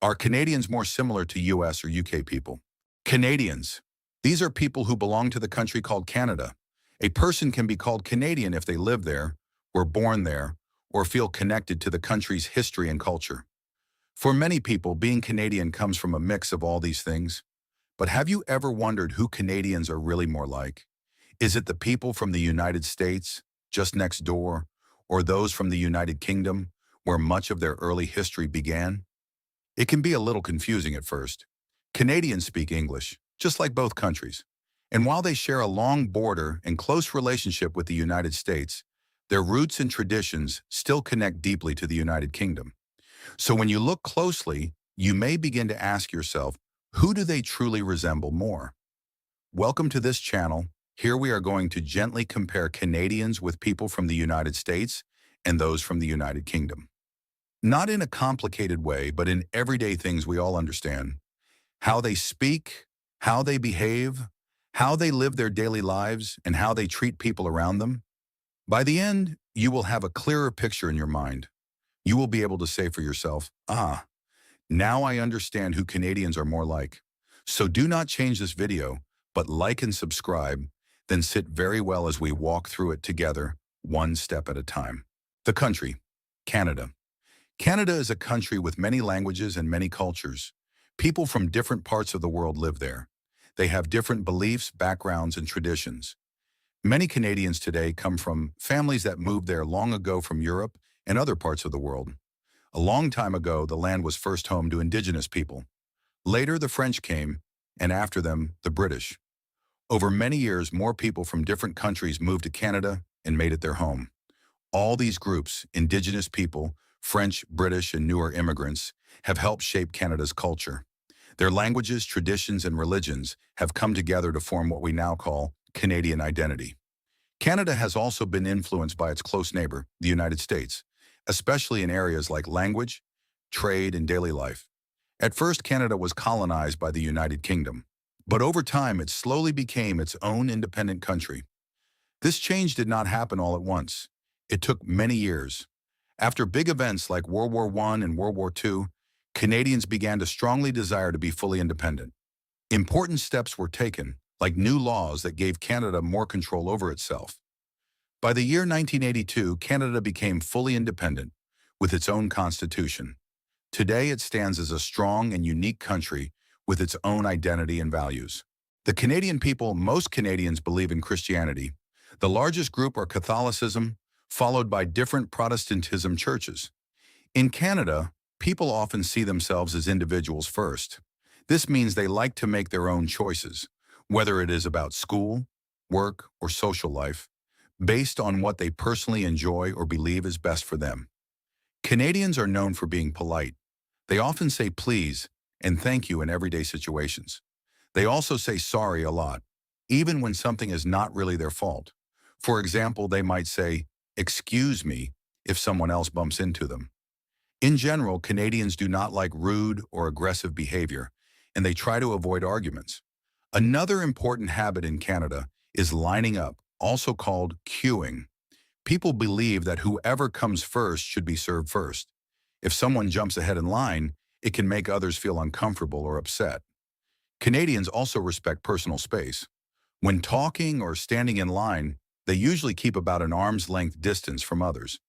Are Canadians more similar to US or UK people? Canadians. These are people who belong to the country called Canada. A person can be called Canadian if they live there, were born there, or feel connected to the country's history and culture. For many people, being Canadian comes from a mix of all these things. But have you ever wondered who Canadians are really more like? Is it the people from the United States, just next door, or those from the United Kingdom, where much of their early history began? It can be a little confusing at first. Canadians speak English, just like both countries. And while they share a long border and close relationship with the United States, their roots and traditions still connect deeply to the United Kingdom. So when you look closely, you may begin to ask yourself, who do they truly resemble more? Welcome to this channel. Here we are going to gently compare Canadians with people from the United States and those from the United Kingdom. Not in a complicated way, but in everyday things we all understand. How they speak, how they behave, how they live their daily lives, and how they treat people around them. By the end, you will have a clearer picture in your mind. You will be able to say for yourself, now I understand who Canadians are more like. So do not change this video, but like and subscribe, then sit very well as we walk through it together, one step at a time. The country, Canada. Canada is a country with many languages and many cultures. People from different parts of the world live there. They have different beliefs, backgrounds, and traditions. Many Canadians today come from families that moved there long ago from Europe and other parts of the world. A long time ago, the land was first home to Indigenous people. Later, the French came, and after them, the British. Over many years, more people from different countries moved to Canada and made it their home. All these groups, Indigenous people, French, British, and newer immigrants, have helped shape Canada's culture. Their languages, traditions, and religions have come together to form what we now call Canadian identity. Canada has also been influenced by its close neighbor, the United States, especially in areas like language, trade, and daily life. At first, Canada was colonized by the United Kingdom, but over time it slowly became its own independent country. This change did not happen all at once. It took many years. After big events like World War I and World War II, Canadians began to strongly desire to be fully independent. Important steps were taken, like new laws that gave Canada more control over itself. By the year 1982, Canada became fully independent, with its own constitution. Today, it stands as a strong and unique country with its own identity and values. The Canadian people, most Canadians believe in Christianity. The largest group are Catholicism, followed by different Protestantism churches. In Canada, people often see themselves as individuals first. This means they like to make their own choices, whether it is about school, work, or social life, based on what they personally enjoy or believe is best for them. Canadians are known for being polite. They often say please and thank you in everyday situations. They also say sorry a lot, even when something is not really their fault. For example, they might say, "Excuse me," if someone else bumps into them. In general, Canadians do not like rude or aggressive behavior, and they try to avoid arguments. Another important habit in Canada is lining up, also called queuing. People believe that whoever comes first should be served first. If someone jumps ahead in line, it can make others feel uncomfortable or upset. Canadians also respect personal space. When talking or standing in line, they usually keep about an arm's length distance from others.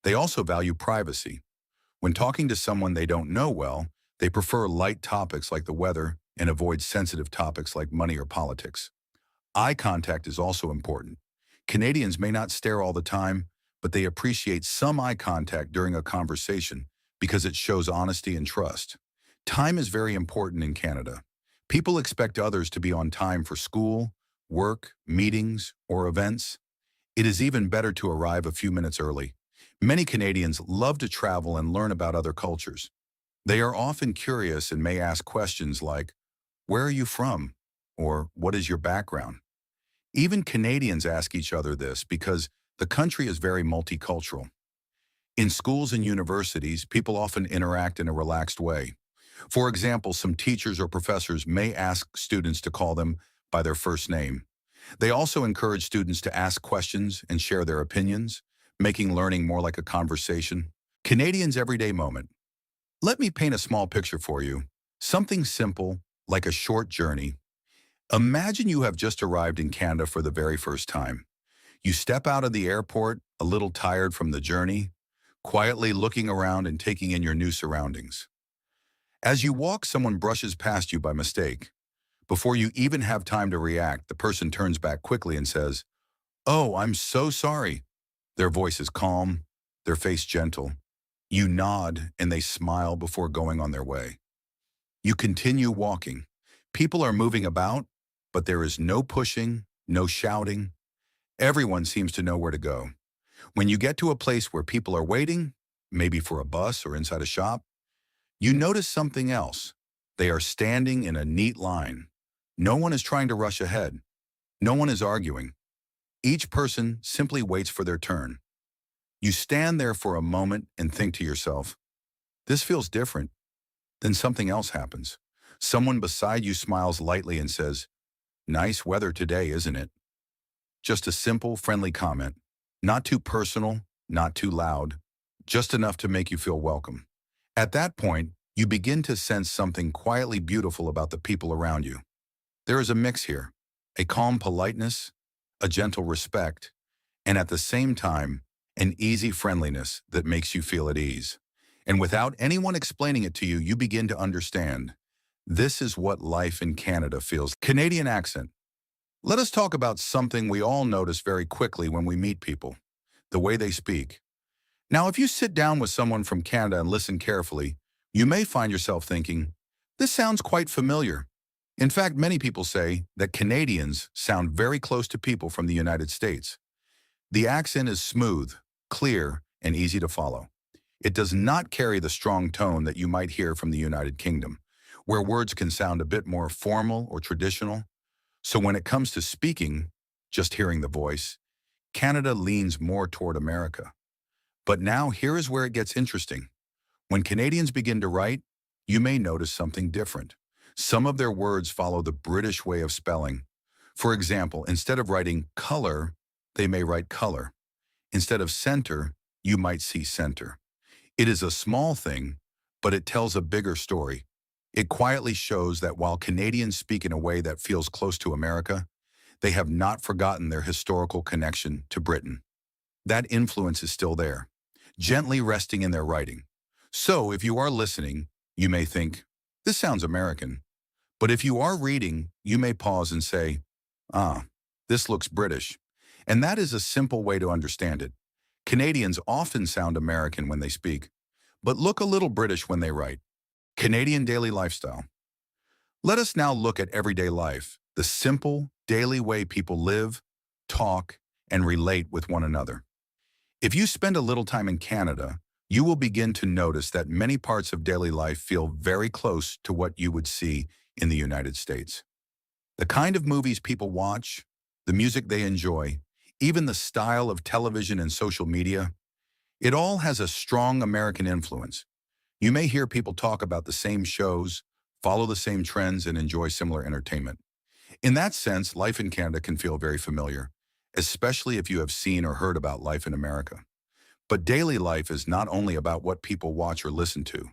They also value privacy. When talking to someone they don't know well, they prefer light topics like the weather and avoid sensitive topics like money or politics. Eye contact is also important. Canadians may not stare all the time, but they appreciate some eye contact during a conversation because it shows honesty and trust. Time is very important in Canada. People expect others to be on time for school, work, meetings, or events. It is even better to arrive a few minutes early. Many Canadians love to travel and learn about other cultures. They are often curious and may ask questions like, "Where are you from?" or "What is your background?" Even Canadians ask each other this because the country is very multicultural. In schools and universities, people often interact in a relaxed way. For example, some teachers or professors may ask students to call them by their first name. They also encourage students to ask questions and share their opinions, making learning more like a conversation. Canadians' everyday moment. Let me paint a small picture for you. Something simple, like a short journey. Imagine you have just arrived in Canada for the very first time. You step out of the airport, a little tired from the journey, quietly looking around and taking in your new surroundings. As you walk, someone brushes past you by mistake. Before you even have time to react, the person turns back quickly and says, "Oh, I'm so sorry." Their voice is calm, their face gentle. You nod and they smile before going on their way. You continue walking. People are moving about, but there is no pushing, no shouting. Everyone seems to know where to go. When you get to a place where people are waiting, maybe for a bus or inside a shop, you notice something else. They are standing in a neat line. No one is trying to rush ahead. No one is arguing. Each person simply waits for their turn. You stand there for a moment and think to yourself, this feels different. Then something else happens. Someone beside you smiles lightly and says, "Nice weather today, isn't it?" Just a simple, friendly comment. Not too personal, not too loud, just enough to make you feel welcome. At that point, you begin to sense something quietly beautiful about the people around you. There is a mix here, a calm politeness, a gentle respect, and at the same time, an easy friendliness that makes you feel at ease. And without anyone explaining it to you, you begin to understand. This is what life in Canada feels. Canadian accent. Let us talk about something we all notice very quickly when we meet people, the way they speak. Now, if you sit down with someone from Canada and listen carefully, you may find yourself thinking, this sounds quite familiar. In fact, many people say that Canadians sound very close to people from the United States. The accent is smooth, clear, and easy to follow. It does not carry the strong tone that you might hear from the United Kingdom, where words can sound a bit more formal or traditional. So when it comes to speaking, just hearing the voice, Canada leans more toward America. But now here is where it gets interesting. When Canadians begin to write, you may notice something different. Some of their words follow the British way of spelling. For example, instead of writing color, they may write color. Instead of center, you might see center. It is a small thing, but it tells a bigger story. It quietly shows that while Canadians speak in a way that feels close to America, they have not forgotten their historical connection to Britain. That influence is still there, gently resting in their writing. So if you are listening, you may think, this sounds American. But if you are reading, you may pause and say, ah, this looks British. And that is a simple way to understand it. Canadians often sound American when they speak, but look a little British when they write. Canadian daily lifestyle. Let us now look at everyday life, the simple, daily way people live, talk, and relate with one another. If you spend a little time in Canada, you will begin to notice that many parts of daily life feel very close to what you would see in the United States. The kind of movies people watch, the music they enjoy, even the style of television and social media, it all has a strong American influence. You may hear people talk about the same shows, follow the same trends, and enjoy similar entertainment. In that sense, life in Canada can feel very familiar, especially if you have seen or heard about life in America. But daily life is not only about what people watch or listen to.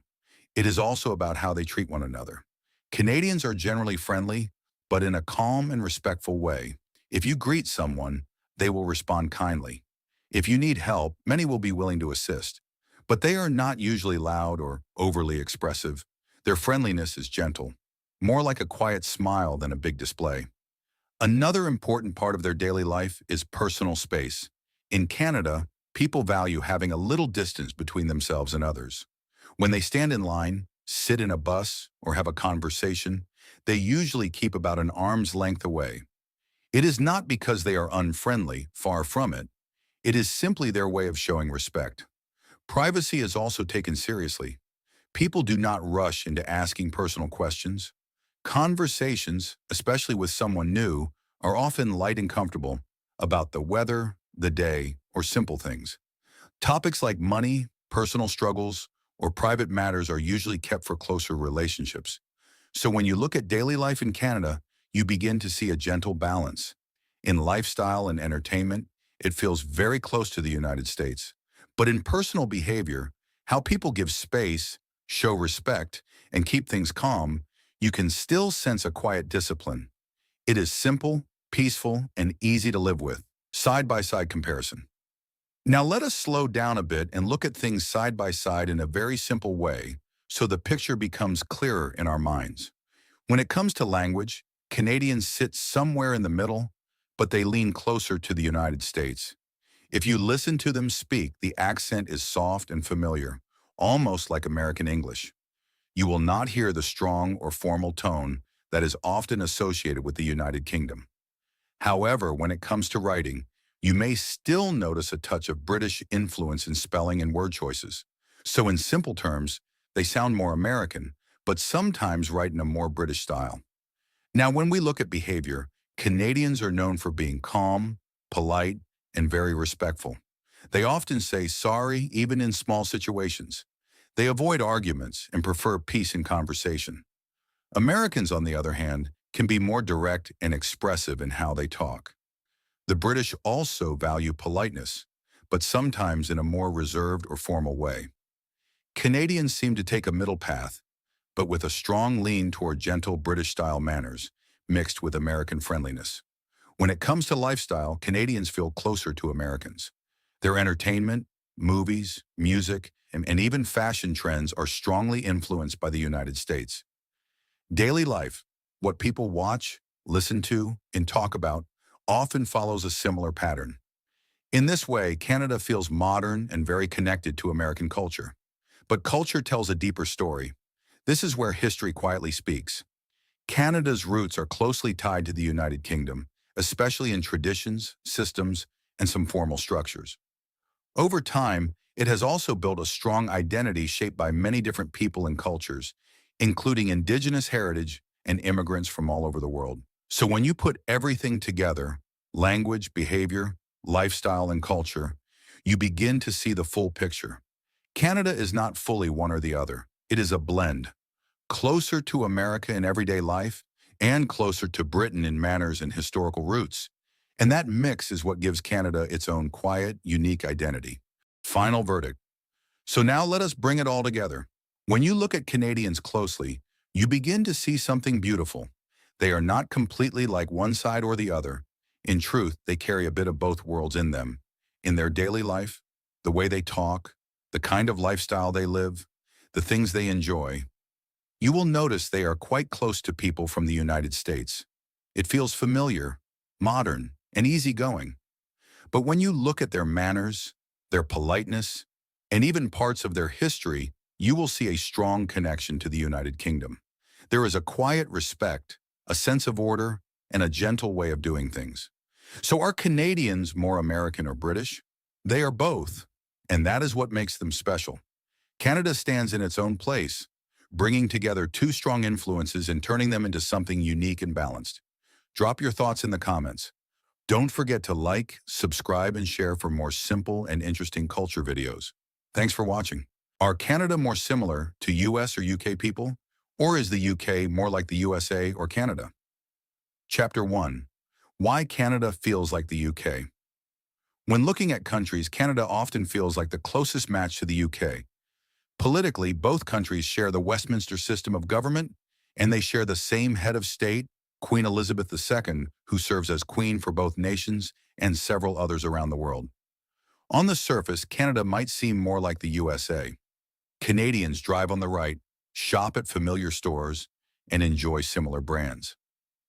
It is also about how they treat one another. Canadians are generally friendly, but in a calm and respectful way. If you greet someone, they will respond kindly. If you need help, many will be willing to assist. But they are not usually loud or overly expressive. Their friendliness is gentle, more like a quiet smile than a big display. Another important part of their daily life is personal space. In Canada, people value having a little distance between themselves and others. When they stand in line, sit in a bus, or have a conversation, they usually keep about an arm's length away. It is not because they are unfriendly, far from it. It is simply their way of showing respect. Privacy is also taken seriously. People do not rush into asking personal questions. Conversations, especially with someone new, are often light and comfortable about the weather, the day, or simple things. Topics like money, personal struggles, or private matters are usually kept for closer relationships. So when you look at daily life in Canada, you begin to see a gentle balance. In lifestyle and entertainment, it feels very close to the United States. But in personal behavior, how people give space, show respect, and keep things calm, you can still sense a quiet discipline. It is simple, peaceful, and easy to live with. Side-by-side comparison. Now let us slow down a bit and look at things side by side in a very simple way so the picture becomes clearer in our minds. When it comes to language, Canadians sit somewhere in the middle, but they lean closer to the United States. If you listen to them speak, the accent is soft and familiar, almost like American English. You will not hear the strong or formal tone that is often associated with the United Kingdom. However, when it comes to writing, you may still notice a touch of British influence in spelling and word choices. So in simple terms, they sound more American, but sometimes write in a more British style. Now, when we look at behavior, Canadians are known for being calm, polite, and very respectful. They often say sorry even in small situations. They avoid arguments and prefer peace in conversation. Americans, on the other hand, can be more direct and expressive in how they talk. The British also value politeness, but sometimes in a more reserved or formal way. Canadians seem to take a middle path, but with a strong lean toward gentle British-style manners, mixed with American friendliness. When it comes to lifestyle, Canadians feel closer to Americans. Their entertainment, movies, music, and even fashion trends are strongly influenced by the United States. Daily life, what people watch, listen to, and talk about, often follows a similar pattern. In this way, Canada feels modern and very connected to American culture. But culture tells a deeper story. This is where history quietly speaks. Canada's roots are closely tied to the United Kingdom, especially in traditions, systems, and some formal structures. Over time, it has also built a strong identity shaped by many different people and cultures, including Indigenous heritage and immigrants from all over the world. So when you put everything together, language, behavior, lifestyle, and culture, you begin to see the full picture. Canada is not fully one or the other. It is a blend, closer to America in everyday life and closer to Britain in manners and historical roots. And that mix is what gives Canada its own quiet, unique identity. Final verdict. So now let us bring it all together. When you look at Canadians closely, you begin to see something beautiful. They are not completely like one side or the other. In truth, they carry a bit of both worlds in them. In their daily life, the way they talk, the kind of lifestyle they live, the things they enjoy, you will notice they are quite close to people from the United States. It feels familiar, modern, and easygoing. But when you look at their manners, their politeness, and even parts of their history, you will see a strong connection to the United Kingdom. There is a quiet respect, a sense of order, and a gentle way of doing things. So are Canadians more American or British? They are both, and that is what makes them special. Canada stands in its own place, bringing together two strong influences and turning them into something unique and balanced. Drop your thoughts in the comments. Don't forget to like, subscribe, and share for more simple and interesting culture videos. Thanks for watching. Are Canada more similar to US or UK people? Or is the UK more like the USA or Canada? Chapter 1. Why Canada feels like the UK. When looking at countries, Canada often feels like the closest match to the UK. Politically, both countries share the Westminster system of government, and they share the same head of state, Queen Elizabeth II, who serves as queen for both nations and several others around the world. On the surface, Canada might seem more like the USA. Canadians drive on the right, shop at familiar stores, and enjoy similar brands.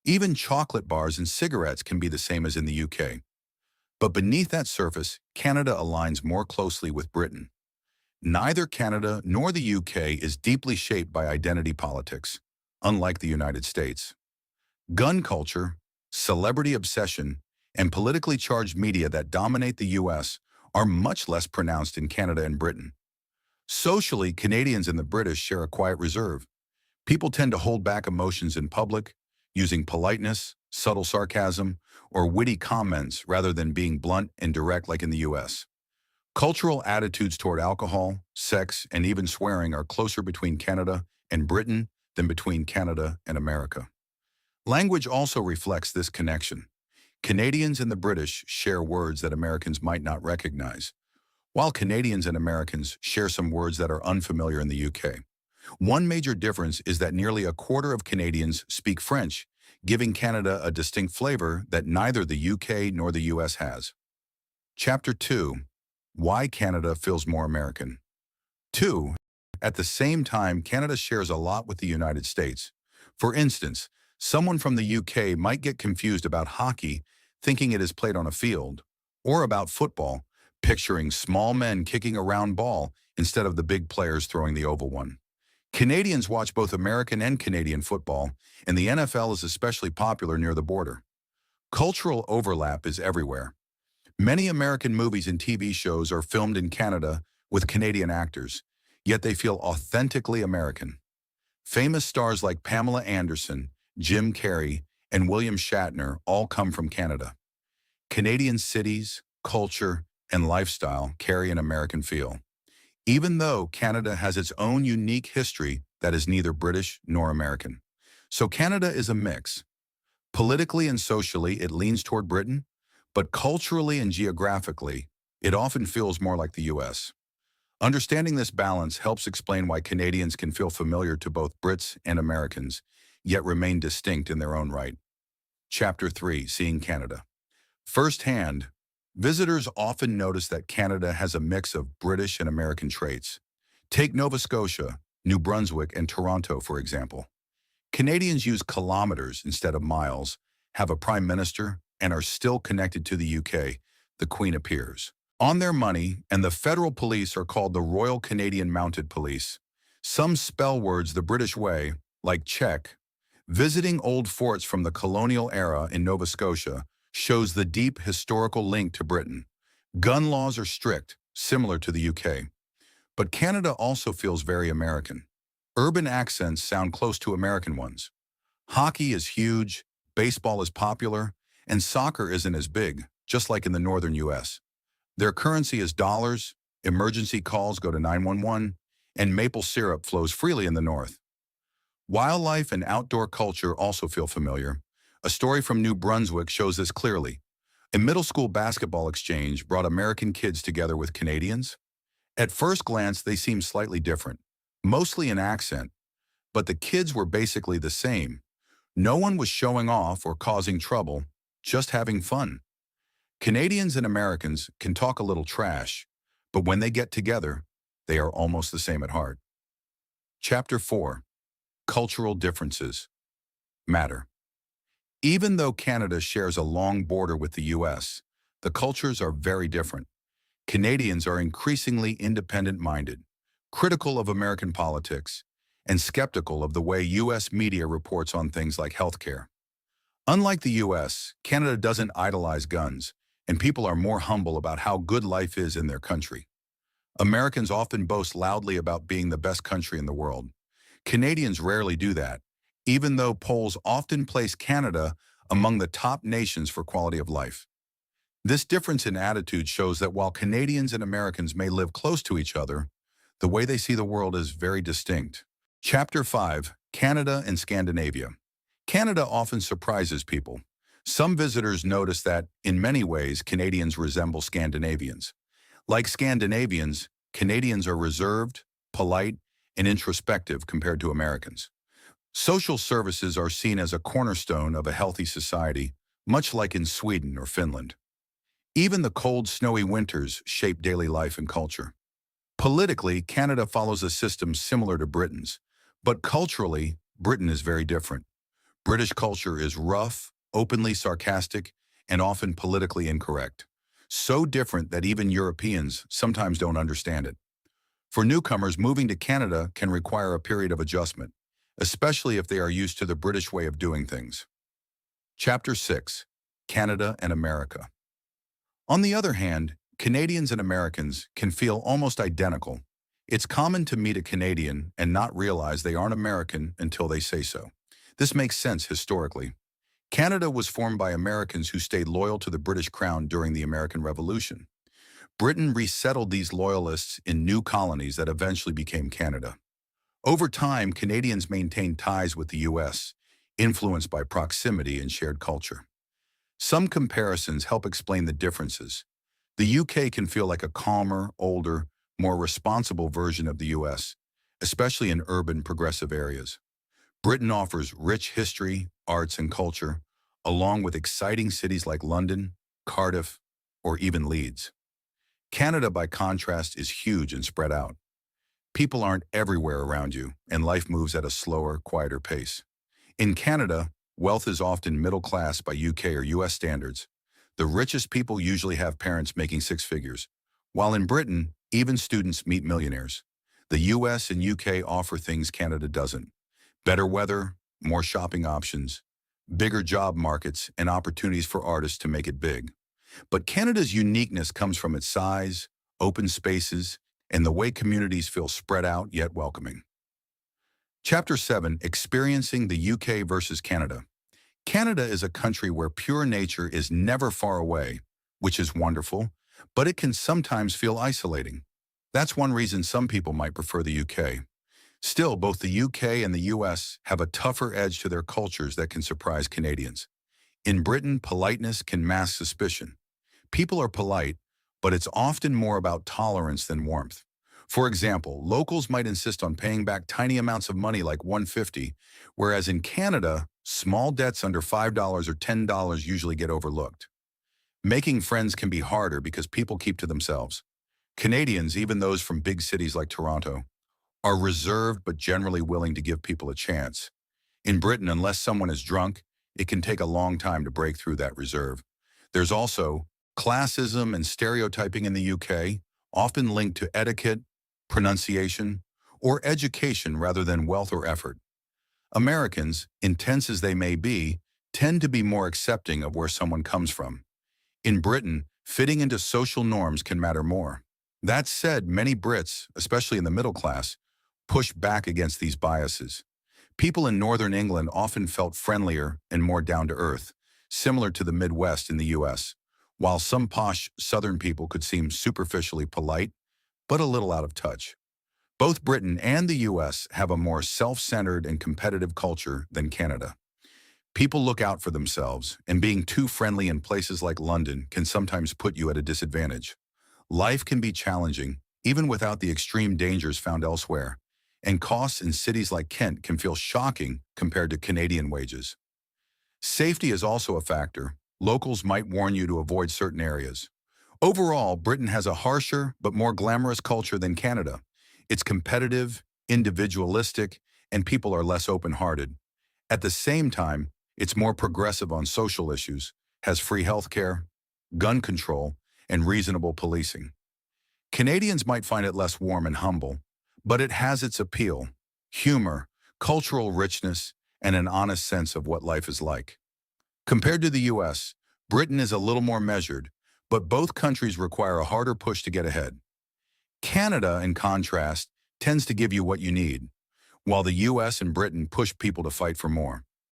Even chocolate bars and cigarettes can be the same as in the UK. But beneath that surface, Canada aligns more closely with Britain. Neither Canada nor the UK is deeply shaped by identity politics, unlike the United States. Gun culture, celebrity obsession, and politically charged media that dominate the US are much less pronounced in Canada and Britain. Socially, Canadians and the British share a quiet reserve. People tend to hold back emotions in public, using politeness, subtle sarcasm, or witty comments rather than being blunt and direct like in the US. Cultural attitudes toward alcohol, sex, and even swearing are closer between Canada and Britain than between Canada and America. Language also reflects this connection. Canadians and the British share words that Americans might not recognize, while Canadians and Americans share some words that are unfamiliar in the UK. One major difference is that nearly a quarter of Canadians speak French, giving Canada a distinct flavor that neither the UK nor the US has. Chapter 2. Why Canada Feels More American. 2. At the same time, Canada shares a lot with the United States. For instance, someone from the UK might get confused about hockey, thinking it is played on a field, or about football, picturing small men kicking a round ball instead of the big players throwing the oval one. Canadians watch both American and Canadian football, and the NFL is especially popular near the border. Cultural overlap is everywhere. Many American movies and TV shows are filmed in Canada with Canadian actors, yet they feel authentically American. Famous stars like Pamela Anderson, Jim Carrey, and William Shatner all come from Canada. Canadian cities, culture, and lifestyle carry an American feel, even though Canada has its own unique history that is neither British nor American. So Canada is a mix. Politically and socially, it leans toward Britain, but culturally and geographically, it often feels more like the US. Understanding this balance helps explain why Canadians can feel familiar to both Brits and Americans, yet remain distinct in their own right. Chapter 3. Seeing Canada. Firsthand, visitors often notice that Canada has a mix of British and American traits. Take Nova Scotia, New Brunswick, and Toronto, for example. Canadians use kilometers instead of miles, have a prime minister, and are still connected to the UK. The Queen appears on their money, and the federal police are called the Royal Canadian Mounted Police. Some spell words the British way, like check. Visiting old forts from the colonial era in Nova Scotia shows the deep historical link to Britain. Gun laws are strict, similar to the UK. But Canada also feels very American. Urban accents sound close to American ones. Hockey is huge, baseball is popular, and soccer isn't as big, just like in the northern US. Their currency is dollars, emergency calls go to 911, and maple syrup flows freely in the north. Wildlife and outdoor culture also feel familiar. A story from New Brunswick shows this clearly. A middle school basketball exchange brought American kids together with Canadians. At first glance, they seemed slightly different, mostly in accent, but the kids were basically the same. No one was showing off or causing trouble, just having fun. Canadians and Americans can talk a little trash, but when they get together, they are almost the same at heart. Chapter 4. Cultural differences matter. Even though Canada shares a long border with the US, the cultures are very different. Canadians are increasingly independent-minded, critical of American politics, and skeptical of the way US media reports on things like healthcare. Unlike the US, Canada doesn't idolize guns, and people are more humble about how good life is in their country. Americans often boast loudly about being the best country in the world. Canadians rarely do that, even though polls often place Canada among the top nations for quality of life. This difference in attitude shows that while Canadians and Americans may live close to each other, the way they see the world is very distinct. Chapter 5. Canada and Scandinavia. Canada often surprises people. Some visitors notice that, in many ways, Canadians resemble Scandinavians. Like Scandinavians, Canadians are reserved, polite, and introspective compared to Americans. Social services are seen as a cornerstone of a healthy society, much like in Sweden or Finland. Even the cold, snowy winters shape daily life and culture. Politically, Canada follows a system similar to Britain's, but culturally, Britain is very different. British culture is rough, openly sarcastic, and often politically incorrect. So different that even Europeans sometimes don't understand it. For newcomers, moving to Canada can require a period of adjustment, especially if they are used to the British way of doing things. Chapter 6. Canada and America. On the other hand, Canadians and Americans can feel almost identical. It's common to meet a Canadian and not realize they aren't American until they say so. This makes sense historically. Canada was formed by Americans who stayed loyal to the British Crown during the American Revolution. Britain resettled these loyalists in new colonies that eventually became Canada. Over time, Canadians maintained ties with the US, influenced by proximity and shared culture. Some comparisons help explain the differences. The UK can feel like a calmer, older, more responsible version of the US, especially in urban, progressive areas. Britain offers rich history, arts, and culture, along with exciting cities like London, Cardiff, or even Leeds. Canada, by contrast, is huge and spread out. People aren't everywhere around you, and life moves at a slower, quieter pace. In Canada, wealth is often middle class by UK or US standards. The richest people usually have parents making six figures, while in Britain, even students meet millionaires. The US and UK offer things Canada doesn't: better weather, more shopping options, bigger job markets, and opportunities for artists to make it big. But Canada's uniqueness comes from its size, open spaces, and the way communities feel spread out yet welcoming. Chapter 7: Experiencing the UK versus Canada. Canada is a country where pure nature is never far away, which is wonderful, but it can sometimes feel isolating. That's one reason some people might prefer the UK. Still, both the UK and the US have a tougher edge to their cultures that can surprise Canadians. In Britain, politeness can mask suspicion. People are polite, but it's often more about tolerance than warmth. For example, locals might insist on paying back tiny amounts of money like 150, whereas in Canada, small debts under $5 or $10 usually get overlooked. Making friends can be harder because people keep to themselves. Canadians, even those from big cities like Toronto, are reserved but generally willing to give people a chance. In Britain, unless someone is drunk, it can take a long time to break through that reserve. There's also classism and stereotyping in the UK, often linked to etiquette, pronunciation, or education rather than wealth or effort. Americans, intense as they may be, tend to be more accepting of where someone comes from. In Britain, fitting into social norms can matter more. That said, many Brits, especially in the middle class, push back against these biases. People in northern England often felt friendlier and more down-to-earth, similar to the Midwest in the US, while some posh southern people could seem superficially polite, but a little out of touch. Both Britain and the US have a more self-centered and competitive culture than Canada. People look out for themselves, and being too friendly in places like London can sometimes put you at a disadvantage. Life can be challenging, even without the extreme dangers found elsewhere, and costs in cities like Kent can feel shocking compared to Canadian wages. Safety is also a factor. Locals might warn you to avoid certain areas. Overall, Britain has a harsher but more glamorous culture than Canada. It's competitive, individualistic, and people are less open-hearted. At the same time, it's more progressive on social issues, has free healthcare, gun control, and reasonable policing. Canadians might find it less warm and humble, but it has its appeal: humor, cultural richness, and an honest sense of what life is like. Compared to the US, Britain is a little more measured, but both countries require a harder push to get ahead. Canada, in contrast, tends to give you what you need, while the US and Britain push people to fight for more.